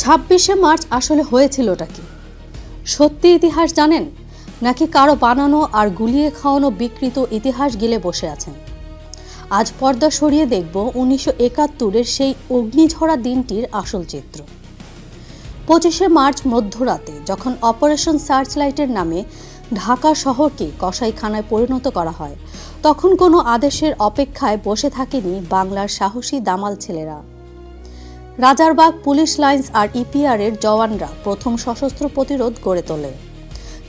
26শে March আসলে হয়েছিলটা কি? সত্যি ইতিহাস জানেন, নাকি কারো বানানো আর গুলিয়ে খাওয়ানো বিকৃত ইতিহাস গিলে বসে আছেন? আজ পর্দা সরিয়ে দেখব 1971-এর সেই অগ্নিঝরা দিনটির আসল চিত্র। 25শে মার্চ মধ্যরাতে যখন অপারেশন সার্চলাইটের নামে ঢাকা শহরকে কসাইখানায় পরিণত করা হয়, তখন কোনো আদেশের অপেক্ষায় বসে থাকেনি বাংলার সাহসী দামাল ছেলেরা। রাজারবাগ পুলিশ লাইন্স আর ইপিআরের জওয়ানরা প্রথম সশস্ত্র প্রতিরোধ গড়ে তোলে।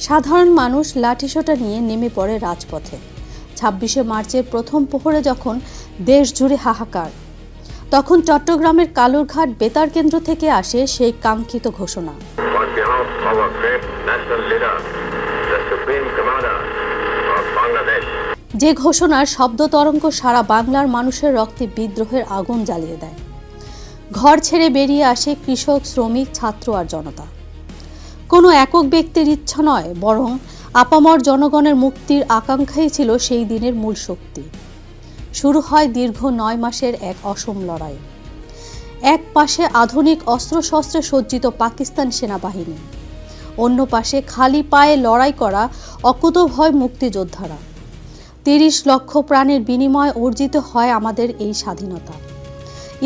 সাধারণ মানুষ লাঠিসোঁটা নিয়ে নেমে পড়ে রাজপথে। 26শে মার্চের প্রথম প্রহরে যখন দেশ জুড়ে হাহাকার, তখন চট্টগ্রামের কালুরঘাট বেতার কেন্দ্র থেকে আসে সেই কাঙ্ক্ষিত ঘোষণা। যে ঘোষণার শব্দ তরঙ্গ সারা বাংলার মানুষের রক্তে বিদ্রোহের আগুন জ্বালিয়ে দেয়। ঘর ছেড়ে বেরিয়ে আসে কৃষক, শ্রমিক, ছাত্র আর জনতা। কোনো একক ব্যক্তির ইচ্ছা নয়, বরং আপামর জনগণের মুক্তির আকাঙ্ক্ষাই ছিল সেই দিনের মূল শক্তি। শুরু হয় দীর্ঘ 9 মাসের এক অসম লড়াই। এক পাশে আধুনিক অস্ত্রশস্ত্রে সজ্জিত পাকিস্তান সেনাবাহিনী, অন্য পাশে খালি পায়ে লড়াই করা অকুতোভয় মুক্তিযোদ্ধারা। 30 লক্ষ প্রাণের বিনিময়ে অর্জিত হয় আমাদের এই স্বাধীনতা।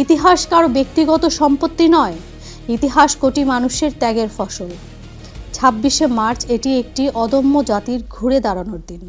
ইতিহাস কারো ব্যক্তিগত সম্পত্তি নয়, ইতিহাস কোটি মানুষের ত্যাগের ফসল। 26শে মার্চ এটি একটি অদম্য জাতির ঘুরে দাঁড়ানোর দিন।